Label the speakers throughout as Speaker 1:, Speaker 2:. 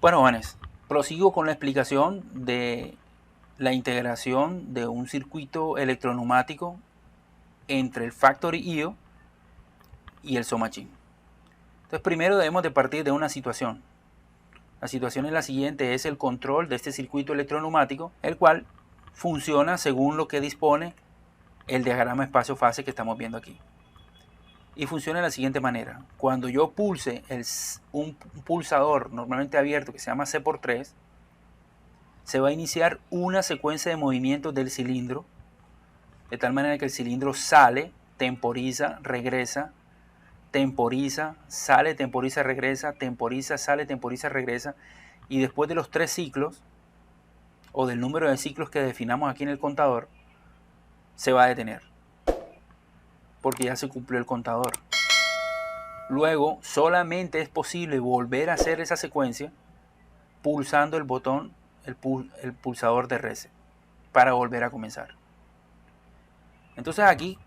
Speaker 1: Bueno, jóvenes, prosigo con la explicación de la integración de un circuito electroneumático entre el Factory IO y el SOMACHIN. Entonces, primero debemos de partir de una situación. La situación es la siguiente: es el control de este circuito electroneumático, el cual funciona según lo que dispone el diagrama espacio-fase que estamos viendo aquí. Y funciona de la siguiente manera: cuando yo pulse un pulsador normalmente abierto que se llama C por 3, se va a iniciar una secuencia de movimientos del cilindro, de tal manera que el cilindro sale, temporiza, regresa, temporiza, sale, temporiza, regresa, temporiza, sale, temporiza, regresa, y después de los 3 ciclos, o del número de ciclos que definamos aquí en el contador, se va a detener, porque ya se cumplió el contador. Luego solamente es posible volver a hacer esa secuencia pulsando el botón, el pulsador de reset, para volver a comenzar. Entonces aquí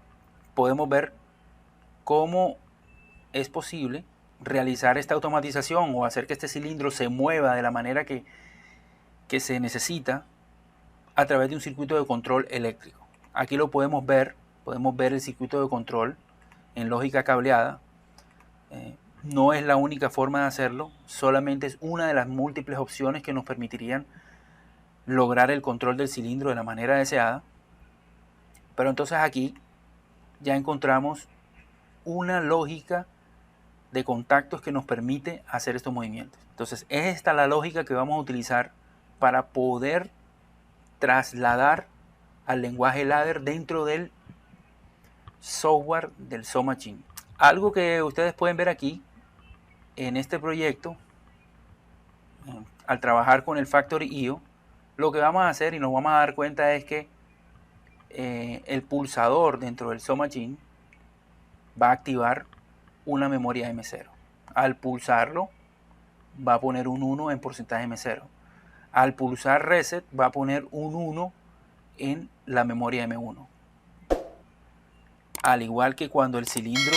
Speaker 1: podemos ver cómo es posible realizar esta automatización o hacer que este cilindro se mueva de la manera que se necesita a través de un circuito de control eléctrico. Aquí lo podemos ver el circuito de control en lógica cableada. No es la única forma de hacerlo, solamente es una de las múltiples opciones que nos permitirían lograr el control del cilindro de la manera deseada. Pero entonces aquí ya encontramos una lógica de contactos que nos permite hacer estos movimientos. Entonces es esta la lógica que vamos a utilizar para poder trasladar al lenguaje ladder dentro del software del SOMACHIN. Algo que ustedes pueden ver aquí en este proyecto, al trabajar con el Factory IO, lo que vamos a hacer y nos vamos a dar cuenta es que el pulsador dentro del SOMACHIN va a activar una memoria M0. Al pulsarlo va a poner un 1 en porcentaje M0. Al pulsar reset va a poner un 1 en la memoria M1. Al igual que cuando el cilindro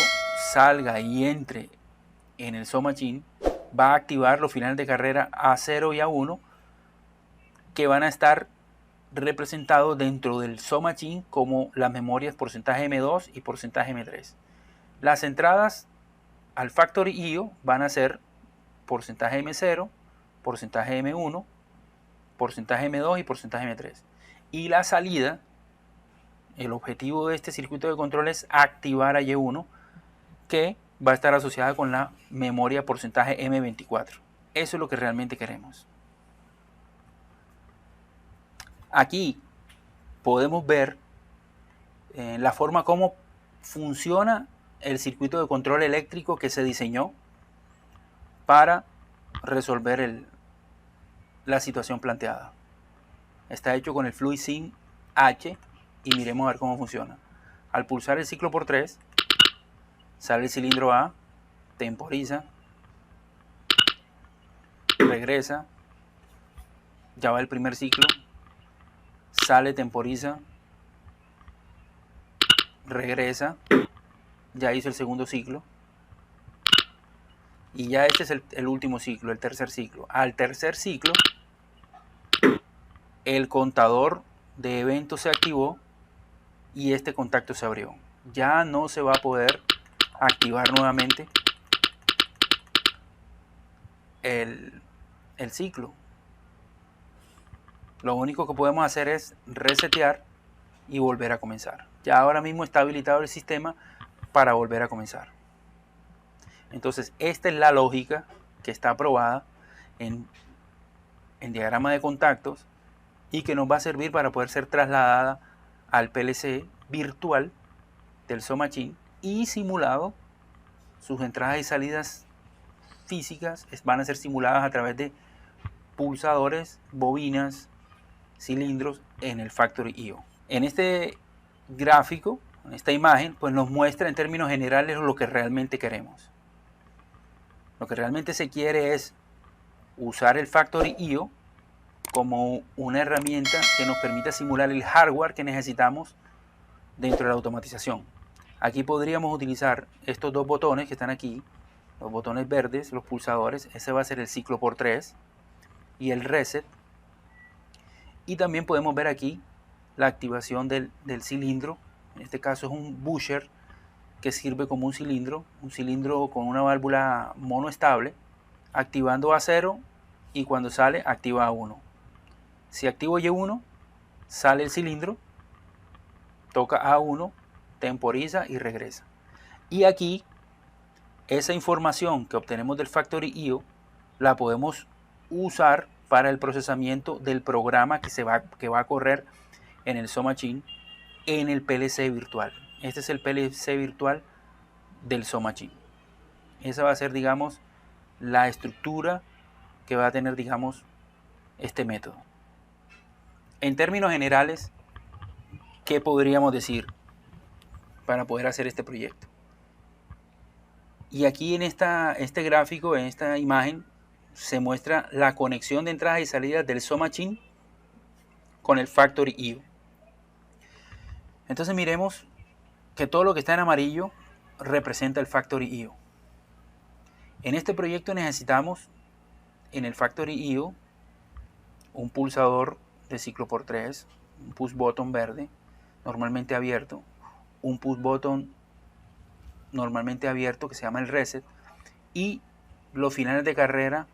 Speaker 1: salga y entre en el SOMACHIN, va a activar los finales de carrera A0 y A1, que van a estar representados dentro del SOMACHIN como las memorias porcentaje M2 y porcentaje M3. Las entradas al Factory IO van a ser porcentaje M0, porcentaje M1, porcentaje M2 y porcentaje M3. Y la salida, el objetivo de este circuito de control es activar a Y1, que va a estar asociada con la memoria porcentaje M24. Eso es lo que realmente queremos. Aquí podemos ver la forma como funciona el circuito de control eléctrico que se diseñó para resolver la situación planteada. Está hecho con el FluidSync H y miremos a ver cómo funciona. Al pulsar el ciclo por 3, sale el cilindro A, temporiza, regresa, ya va el primer ciclo, sale, temporiza, regresa, ya hizo el segundo ciclo, y ya este es el último ciclo, el tercer ciclo. Al tercer ciclo, el contador de eventos se activó y este contacto se abrió. Ya no se va a poder activar nuevamente el ciclo. Lo único que podemos hacer es resetear y volver a comenzar. Ya ahora mismo está habilitado el sistema para volver a comenzar. Entonces esta es la lógica que está aprobada en diagrama de contactos y que nos va a servir para poder ser trasladada al PLC virtual del SOMACHIN y simulado. Sus entradas y salidas físicas van a ser simuladas a través de pulsadores, bobinas, cilindros en el Factory IO. En este gráfico, en esta imagen, pues nos muestra en términos generales lo que realmente queremos. Lo que realmente se quiere es usar el Factory IO como una herramienta que nos permita simular el hardware que necesitamos dentro de la automatización. Aquí podríamos utilizar estos dos botones que están aquí, los botones verdes, los pulsadores. Ese va a ser el ciclo por 3. y el reset. Y también podemos ver aquí la activación del cilindro. En este caso es un busher que sirve como un cilindro con una válvula monoestable, activando A0 y cuando sale activa A1. Si activo Y1, sale el cilindro, toca A1, temporiza y regresa. Y aquí esa información que obtenemos del Factory IO la podemos usar para el procesamiento del programa que va a correr en el SoMachine en el PLC virtual. Este es el PLC virtual del SoMachine. Esa va a ser, digamos, la estructura que va a tener, digamos, este método. En términos generales, ¿qué podríamos decir para poder hacer este proyecto? Y aquí en este gráfico, en esta imagen, se muestra la conexión de entradas y salidas del SoMachine con el Factory IO. Entonces miremos que todo lo que está en amarillo representa el Factory IO. En este proyecto necesitamos en el Factory IO un pulsador de ciclo por 3, un push button verde, normalmente abierto, un push button normalmente abierto que se llama el reset, y los finales de carrera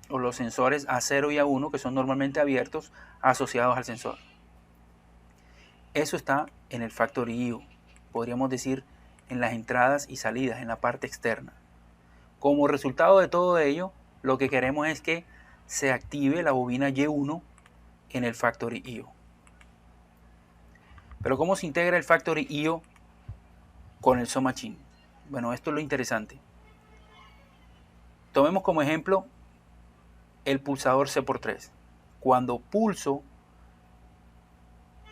Speaker 1: o los sensores A0 y A1 que son normalmente abiertos asociados al sensor. Eso está en el Factory IO, podríamos decir en las entradas y salidas, en la parte externa. Como resultado de todo ello, lo que queremos es que se active la bobina Y1 en el Factory IO. Pero ¿cómo se integra el Factory IO con el SoMachine? Bueno, esto es lo interesante. Tomemos como ejemplo el pulsador C×3. Cuando pulso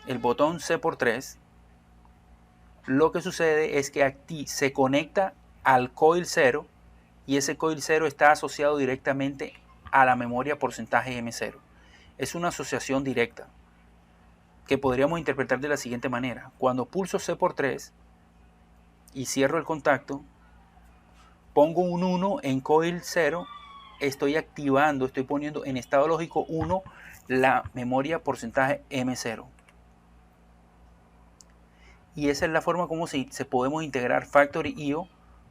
Speaker 1: el botón C×3, lo que sucede es que aquí se conecta al coil 0 y ese coil 0 está asociado directamente a la memoria porcentaje M0. Es una asociación directa que podríamos interpretar de la siguiente manera. Cuando pulso C×3 y cierro el contacto, pongo un 1 en coil 0, estoy activando, estoy poniendo en estado lógico 1 la memoria porcentaje M0. Y esa es la forma como se podemos integrar Factory IO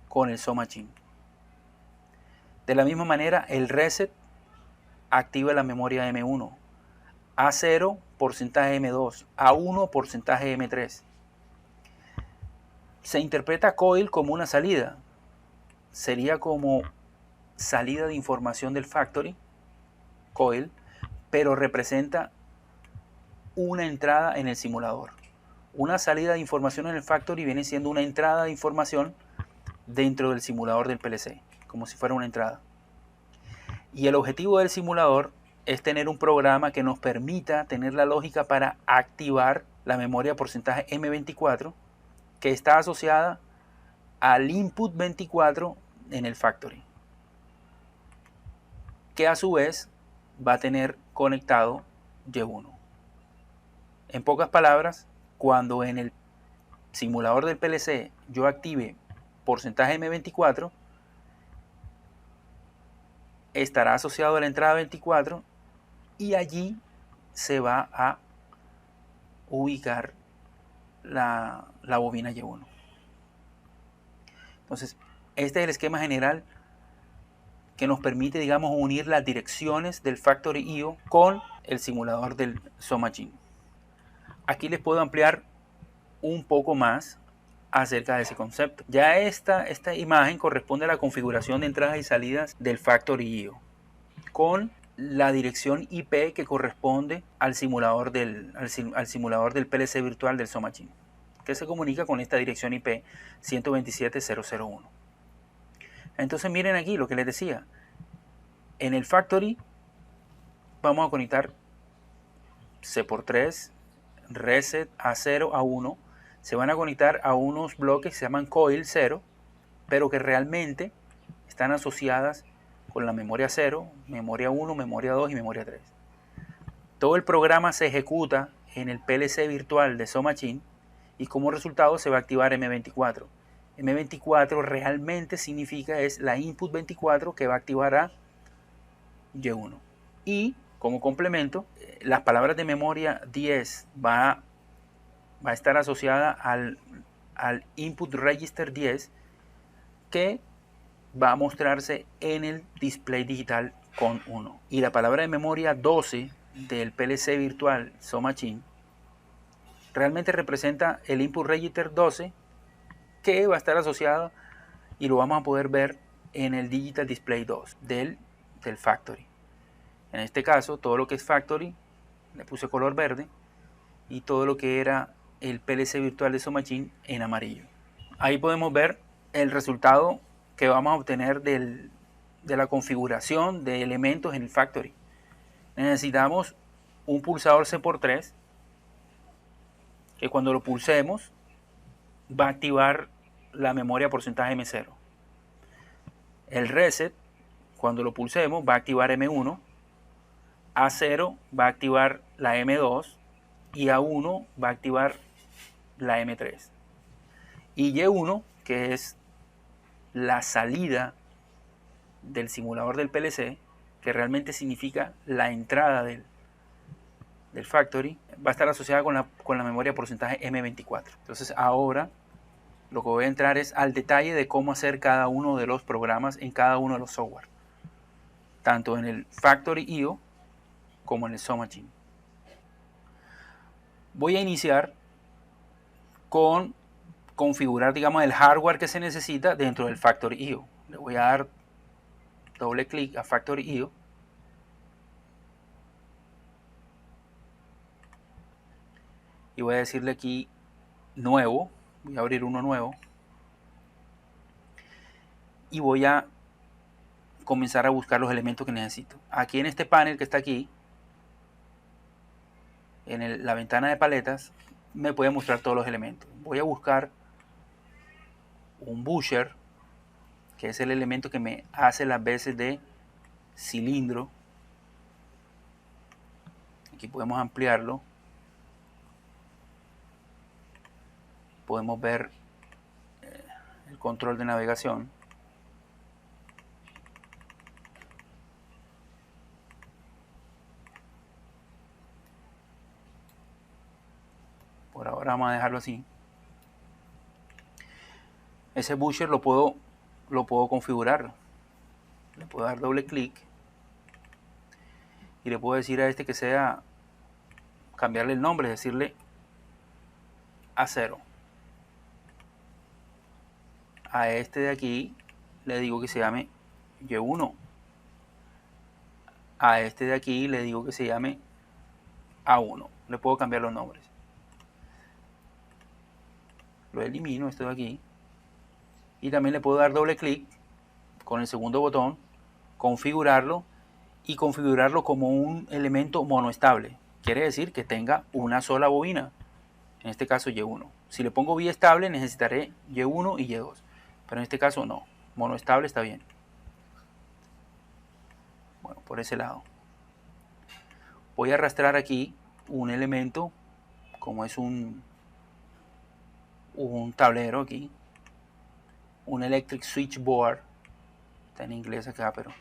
Speaker 1: con el SoMachine. De la misma manera, el reset activa la memoria M1, A0 porcentaje M2, A1 porcentaje M3. Se interpreta coil como una salida. Sería como salida de información del Factory, coil, pero representa una entrada en el simulador. Una salida de información en el Factory viene siendo una entrada de información dentro del simulador del PLC, como si fuera una entrada. Y el objetivo del simulador es tener un programa que nos permita tener la lógica para activar la memoria porcentaje M24 que está asociada al input 24 en el Factory, que a su vez va a tener conectado Y1. En pocas palabras, cuando en el simulador del PLC yo active porcentaje M24, estará asociado a la entrada 24 y allí se va a ubicar la bobina Y1. Entonces, este es el esquema general que nos permite, digamos, unir las direcciones del Factory IO con el simulador del SoMachine. Aquí les puedo ampliar un poco más acerca de ese concepto. Ya esta imagen corresponde a la configuración de entradas y salidas del Factory IO con la dirección IP que corresponde al simulador del PLC virtual del SoMachine, que se comunica con esta dirección IP 127.0.0.1. Entonces miren aquí lo que les decía. En el Factory vamos a conectar C×3, Reset, A0, A1. Se van a conectar a unos bloques que se llaman coil 0, pero que realmente están asociadas con la memoria 0, memoria 1, memoria 2 y memoria 3. Todo el programa se ejecuta en el PLC virtual de SoMachine y como resultado se va a activar M24. M24 realmente significa es la input 24 que va a activar a Y1. Y como complemento, las palabras de memoria 10 va a estar asociada al input register 10, que va a mostrarse en el display digital con 1. Y la palabra de memoria 12 del PLC virtual SoMachine realmente representa el input register 12, que va a estar asociado y lo vamos a poder ver en el digital display 2 del factory. En este caso, todo lo que es factory le puse color verde, y todo lo que era el PLC virtual de SoMachine en amarillo. Ahí podemos ver el resultado que vamos a obtener de la configuración de elementos en el factory. Necesitamos un pulsador C×3 que cuando lo pulsemos va a activar la memoria porcentaje M0. El reset, cuando lo pulsemos, va a activar M1. A0 va a activar la M2 y A1 va a activar la M3. Y Y1, que es la salida del simulador del PLC, que realmente significa la entrada del factory, va a estar asociada con la memoria porcentaje M24. Entonces ahora lo que voy a entrar es al detalle de cómo hacer cada uno de los programas en cada uno de los software, tanto en el Factory IO como en el SoMachine. Voy a iniciar con configurar, digamos, el hardware que se necesita dentro del Factory IO. Le voy a dar doble clic a Factory IO y voy a decirle aquí nuevo. Voy a abrir uno nuevo y voy a comenzar a buscar los elementos que necesito. Aquí en este panel que está aquí, en la ventana de paletas, me puede mostrar todos los elementos. Voy a buscar un busher, que es el elemento que me hace las veces de cilindro. Aquí podemos ampliarlo. Podemos ver el control de navegación. Por ahora vamos a dejarlo así. Ese busher lo puedo configurar. Le puedo dar doble clic y le puedo decir a este que sea, cambiarle el nombre, decirle A0. A este de aquí le digo que se llame Y1. A este de aquí le digo que se llame A1. Le puedo cambiar los nombres. Lo elimino, esto de aquí. Y también le puedo dar doble clic con el segundo botón, configurarlo, y configurarlo como un elemento monoestable. Quiere decir que tenga una sola bobina, en este caso Y1. Si le pongo biestable necesitaré Y1 y Y2, pero en este caso no, monoestable está bien. Bueno, por ese lado voy a arrastrar aquí un elemento, como es un tablero aquí, un electric switchboard, está en inglés acá, pero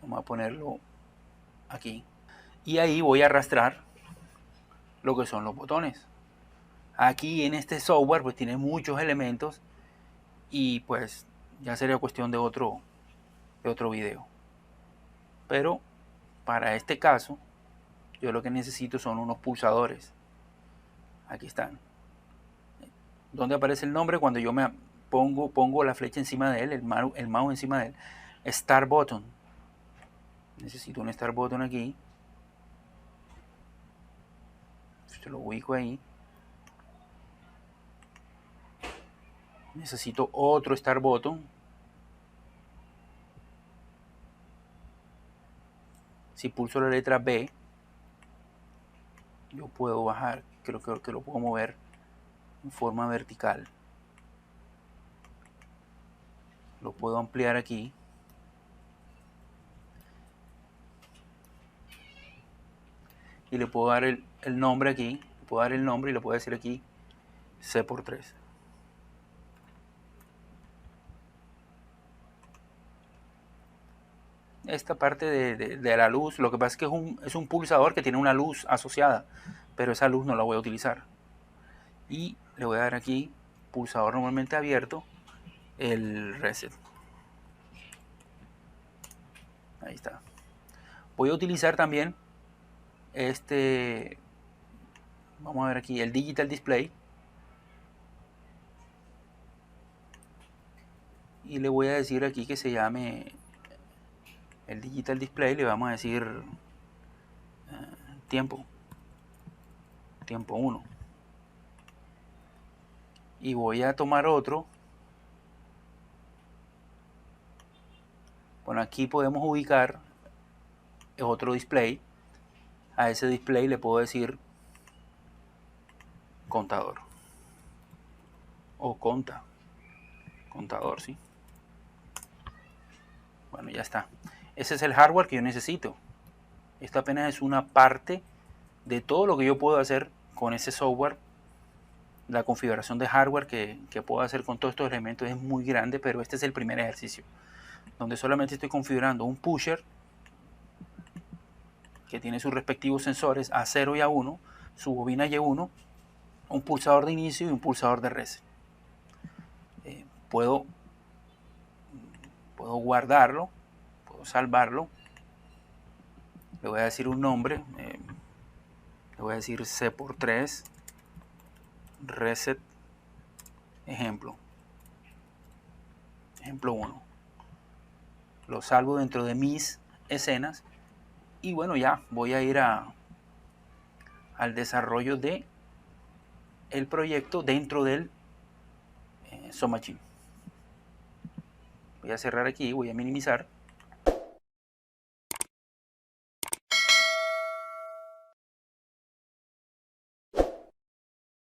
Speaker 1: vamos a ponerlo aquí, y ahí voy a arrastrar lo que son los botones. Aquí en este software pues tiene muchos elementos y pues ya sería cuestión de otro video, pero para este caso yo lo que necesito son unos pulsadores. Aquí están. ¿Dónde aparece el nombre? Cuando yo me pongo la flecha encima de él, el mouse encima de él. Start button. Necesito un start button aquí. Se lo ubico ahí. Necesito otro start button. Si pulso la letra B, yo puedo bajar, creo que lo puedo mover en forma vertical. Lo puedo ampliar aquí. Y le puedo dar el nombre aquí. Le puedo dar el nombre y le puedo decir aquí C×3. esta parte de la luz. Lo que pasa es que es un pulsador que tiene una luz asociada, pero esa luz no la voy a utilizar. Y le voy a dar aquí, pulsador normalmente abierto, el reset. Ahí está. Voy a utilizar también vamos a ver aquí, el Digital Display. Y le voy a decir aquí que se llame el Digital Display, le vamos a decir tiempo 1. Y voy a tomar otro. Bueno, aquí podemos ubicar otro display. A ese display le puedo decir contador o contador, ¿sí? Bueno, ya está. Ese es el hardware que yo necesito. Esto apenas es una parte de todo lo que yo puedo hacer con ese software. La configuración de hardware que puedo hacer con todos estos elementos es muy grande, pero este es el primer ejercicio, donde solamente estoy configurando un pusher que tiene sus respectivos sensores A0 y A1, su bobina Y1, un pulsador de inicio y un pulsador de reset. Puedo guardarlo, puedo salvarlo. Le voy a decir un nombre, le voy a decir C por 3 reset ejemplo 1. Lo salvo dentro de mis escenas y bueno, ya voy a ir al desarrollo de el proyecto dentro del SoftMachine. Voy a cerrar aquí, voy a minimizar.